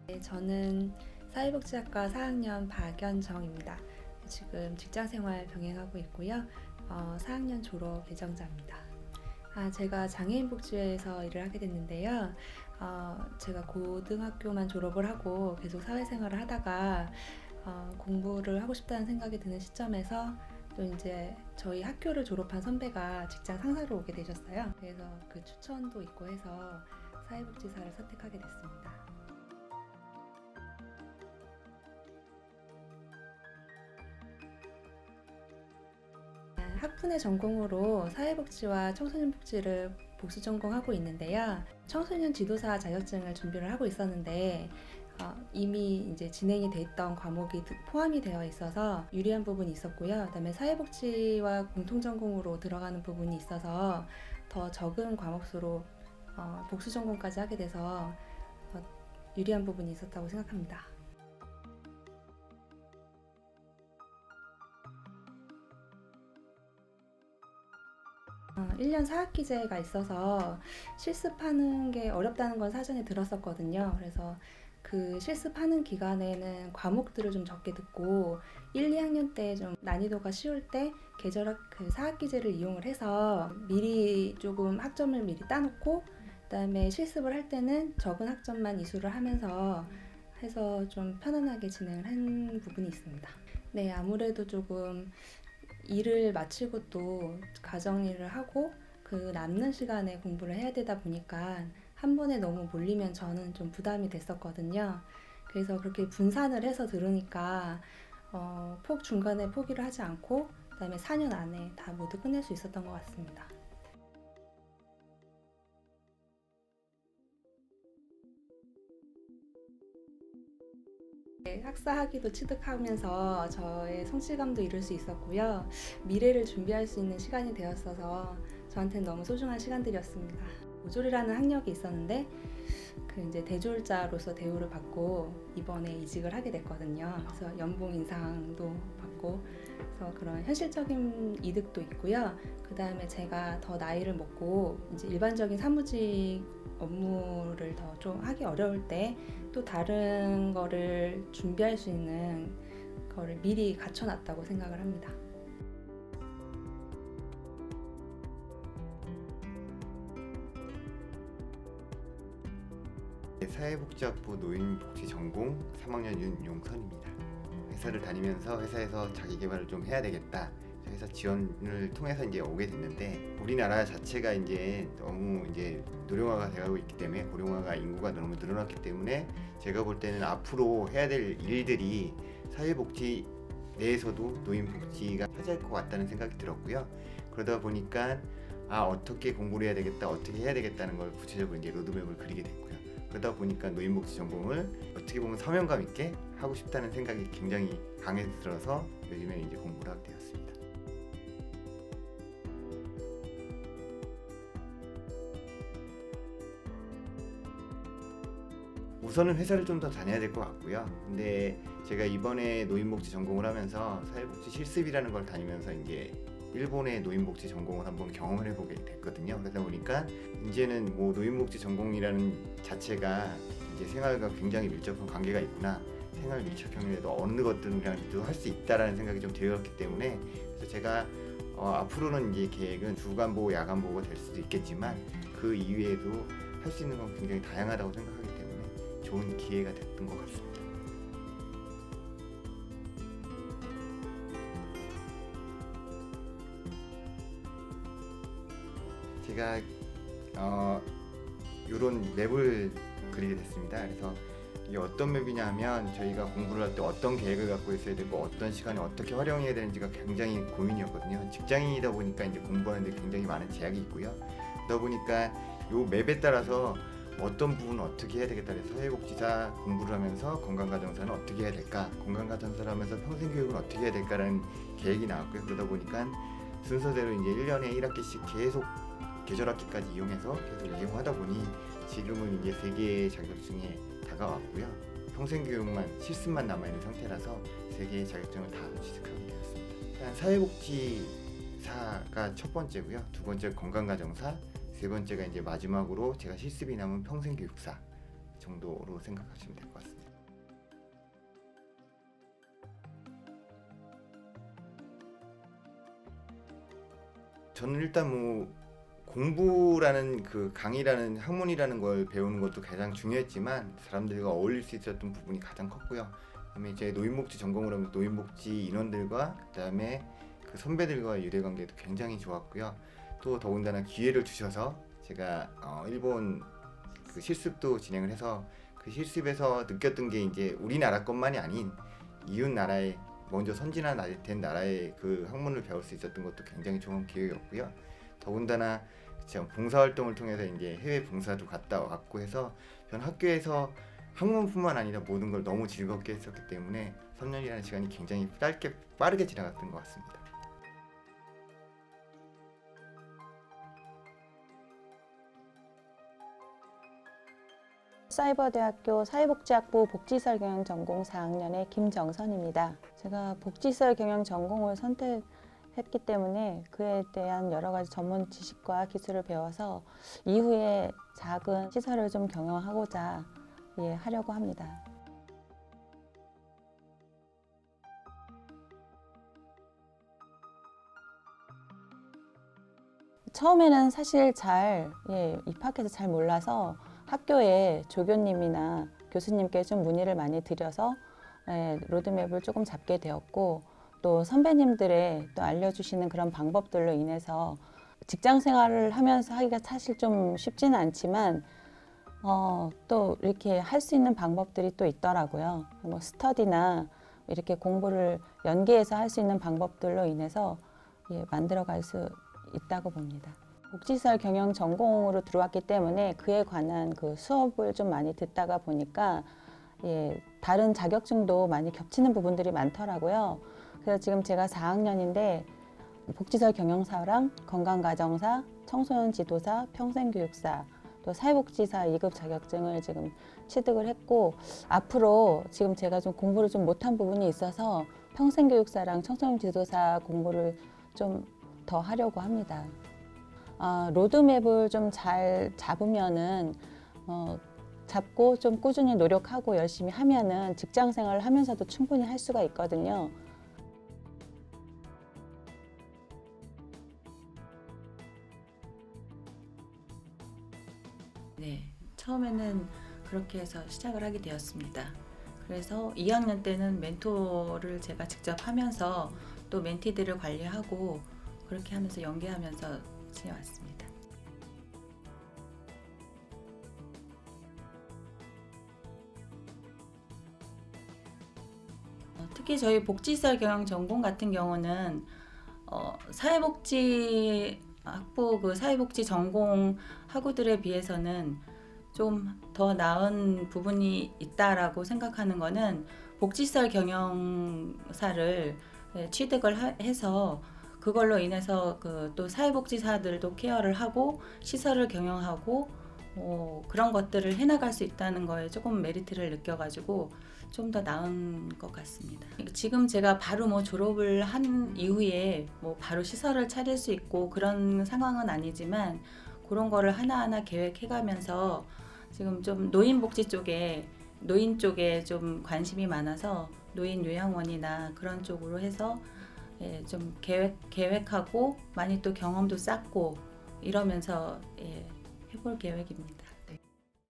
네, 저는 사회복지학과 4학년 박연정입니다. 지금 직장생활 병행하고 있고요. 4학년 졸업 예정자입니다. 제가 장애인복지회에서 일을 하게 됐는데요. 제가 고등학교만 졸업을 하고 계속 사회생활을 하다가 공부를 하고 싶다는 생각이 드는 시점에서 또 이제 저희 학교를 졸업한 선배가 직장 상사로 오게 되셨어요. 그래서 그 추천도 있고 해서 사회복지사를 선택하게 됐습니다. 학분의 전공으로 사회복지와 청소년복지를 복수 전공하고 있는데요. 청소년 지도사 자격증을 준비를 하고 있었는데 이미 이제 진행이 돼 있던 과목이 포함이 되어 있어서 유리한 부분이 있었고요. 그다음에 사회복지와 공통전공으로 들어가는 부분이 있어서 더 적은 과목수로 복수 전공까지 하게 돼서 유리한 부분이 있었다고 생각합니다. 어, 1년 4학기제가 있어서 실습하는 게 어렵다는 건 사전에 들었었거든요. 그래서 그 실습하는 기간에는 과목들을 좀 적게 듣고 1, 2학년 때 좀 난이도가 쉬울 때 그 4학기제를 이용을 해서 미리 조금 학점을 미리 따놓고 그다음에 실습을 할 때는 적은 학점만 이수를 하면서 해서 좀 편안하게 진행을 한 부분이 있습니다. 네, 아무래도 조금 일을 마치고 또 가정일을 하고 그 남는 시간에 공부를 해야 되다 보니까 한 번에 너무 몰리면 저는 좀 부담이 됐었거든요. 그래서 그렇게 분산을 해서 들으니까 중간에 포기를 하지 않고 그다음에 4년 안에 다 모두 끝낼 수 있었던 것 같습니다. 학사학위도 취득하면서 저의 성취감도 이룰 수 있었고요. 미래를 준비할 수 있는 시간이 되었어서 저한테는 너무 소중한 시간들이었습니다. 모졸이라는 학력이 있었는데 그 이제 대졸자로서 대우를 받고 이번에 이직을 하게 됐거든요. 그래서 연봉 인상도 받고 그래서 그런 현실적인 이득도 있고요. 그 다음에 제가 더 나이를 먹고 이제 일반적인 사무직 업무를 더 좀 하기 어려울 때 또 다른 거를 준비할 수 있는 거를 미리 갖춰놨다고 생각을 합니다. 사회복지학부 노인복지 전공 3학년 윤용선입니다. 회사를 다니면서 회사에서 자기 개발을 좀 해야 되겠다. 회사 지원을 통해서 이제 오게 됐는데 우리나라 자체가 이제 너무 이제 노령화가 되고 있기 때문에 고령화가 인구가 너무 늘어났기 때문에 제가 볼 때는 앞으로 해야 될 일들이 사회복지 내에서도 노인복지가 차지할 것 같다는 생각이 들었고요. 그러다 보니까 어떻게 공부를 해야 되겠다, 어떻게 해야 되겠다는 걸 구체적으로 이제 로드맵을 그리게 됐고요. 그러다 보니까 노인복지 전공을 어떻게 보면 사명감 있게 하고 싶다는 생각이 굉장히 강해서 들어서 요즘에 이제 공부를 하게 되었습니다. 우선은 회사를 좀 더 다녀야 될 것 같고요. 근데 제가 이번에 노인복지 전공을 하면서 사회복지 실습이라는 걸 다니면서 이제 일본의 노인복지 전공을 한번 경험을 해보게 됐거든요. 그러다 보니까 이제는 뭐 노인복지 전공이라는 자체가 이제 생활과 굉장히 밀접한 관계가 있구나. 생활 밀착 경험에도 어느 것들이랑도 할 수 있다라는 생각이 좀 되었기 때문에 그래서 제가 앞으로는 이제 계획은 주간보호, 야간보호가 될 수도 있겠지만 그 이외에도 할 수 있는 건 굉장히 다양하다고 생각하기 때문에 좋은 기회가 됐던 것 같습니다. 제가 이런 맵을 그리게 됐습니다. 그래서 이게 어떤 맵이냐 하면 저희가 공부를 할 때 어떤 계획을 갖고 있어야 되고 어떤 시간에 어떻게 활용해야 되는지가 굉장히 고민이었거든요. 직장인이다 보니까 이제 공부하는데 굉장히 많은 제약이 있고요. 그러다 보니까 이 맵에 따라서 어떤 부분은 어떻게 해야 되겠다 해서 사회복지사 공부를 하면서 건강가정사는 어떻게 해야 될까, 건강가정사를 하면서 평생교육은 어떻게 해야 될까라는 계획이 나왔고요. 그러다 보니까 순서대로 이제 1년에 1학기씩 계속 계절학기까지 이용해서 계속 이용하다 보니 지금은 이제 3개의 자격증에 다가왔고요. 평생교육만 실습만 남아있는 상태라서 3개의 자격증을 다 취득하게 되었습니다. 일단 사회복지사가 첫 번째고요. 두 번째 건강가정사, 세 번째가 이제 마지막으로 제가 실습이 남은 평생교육사 정도로 생각하시면 될 것 같습니다. 저는 일단 뭐 공부라는 그 강의라는 학문이라는 걸 배우는 것도 가장 중요했지만 사람들과 어울릴 수 있었던 부분이 가장 컸고요. 그다음에 이제 노인복지 전공을 하면서 노인복지 인원들과 그다음에 그 선배들과의 유대관계도 굉장히 좋았고요. 또 더군다나 기회를 주셔서 제가 일본 그 실습도 진행을 해서 그 실습에서 느꼈던 게 이제 우리나라 것만이 아닌 이웃 나라의 먼저 선진화된 나라의 그 학문을 배울 수 있었던 것도 굉장히 좋은 기회였고요. 더군다나 제가 봉사활동을 통해서 이제 해외 봉사도 갔다 왔고 해서 전 학교에서 학문뿐만 아니라 모든 걸 너무 즐겁게 했었기 때문에 3년이라는 시간이 굉장히 빠르게 지나갔던 것 같습니다. 사이버대학교 사회복지학부 복지시설 경영 전공 4학년의 김정선입니다. 제가 복지시설 경영 전공을 선택했기 때문에 그에 대한 여러 가지 전문 지식과 기술을 배워서 이후에 작은 시설을 좀 경영하고자 하려고 합니다. 처음에는 사실 입학해서 잘 몰라서 학교에 조교님이나 교수님께 좀 문의를 많이 드려서 로드맵을 조금 잡게 되었고, 또 선배님들의 또 알려주시는 그런 방법들로 인해서 직장 생활을 하면서 하기가 사실 좀 쉽지는 않지만 또 이렇게 할 수 있는 방법들이 또 있더라고요. 뭐 스터디나 이렇게 공부를 연계해서 할 수 있는 방법들로 인해서 만들어갈 수 있다고 봅니다. 복지시설 경영 전공으로 들어왔기 때문에 그에 관한 그 수업을 좀 많이 듣다가 보니까 다른 자격증도 많이 겹치는 부분들이 많더라고요. 그래서 지금 제가 4학년인데 복지시설 경영사랑 건강가정사, 청소년 지도사, 평생교육사, 또 사회복지사 2급 자격증을 지금 취득을 했고, 앞으로 지금 제가 좀 공부를 좀 못한 부분이 있어서 평생교육사랑 청소년 지도사 공부를 좀 더 하려고 합니다. 로드맵을 좀 잘 잡으면은 잡고 좀 꾸준히 노력하고 열심히 하면은 직장 생활을 하면서도 충분히 할 수가 있거든요. 네, 처음에는 그렇게 해서 시작을 하게 되었습니다. 그래서 2학년 때는 멘토를 제가 직접 하면서 또 멘티들을 관리하고 그렇게 하면서 연계하면서 지내왔습니다. 특히 저희 복지시설 경영 전공 같은 경우는 사회복지 학부 그 사회복지 전공 학우들에 비해서는 좀 더 나은 부분이 있다라고 생각하는 거는 복지시설 경영사를 취득을 해서 그걸로 인해서 그 또 사회복지사들도 케어를 하고 시설을 경영하고 그런 것들을 해나갈 수 있다는 거에 조금 메리트를 느껴가지고 좀 더 나은 것 같습니다. 지금 제가 바로 뭐 졸업을 한 이후에 뭐 바로 시설을 차릴 수 있고 그런 상황은 아니지만 그런 거를 하나하나 계획해가면서 지금 좀 노인복지 쪽에 노인 쪽에 좀 관심이 많아서 노인 요양원이나 그런 쪽으로 해서 좀 계획하고 많이 또 경험도 쌓고 이러면서 해볼 계획입니다.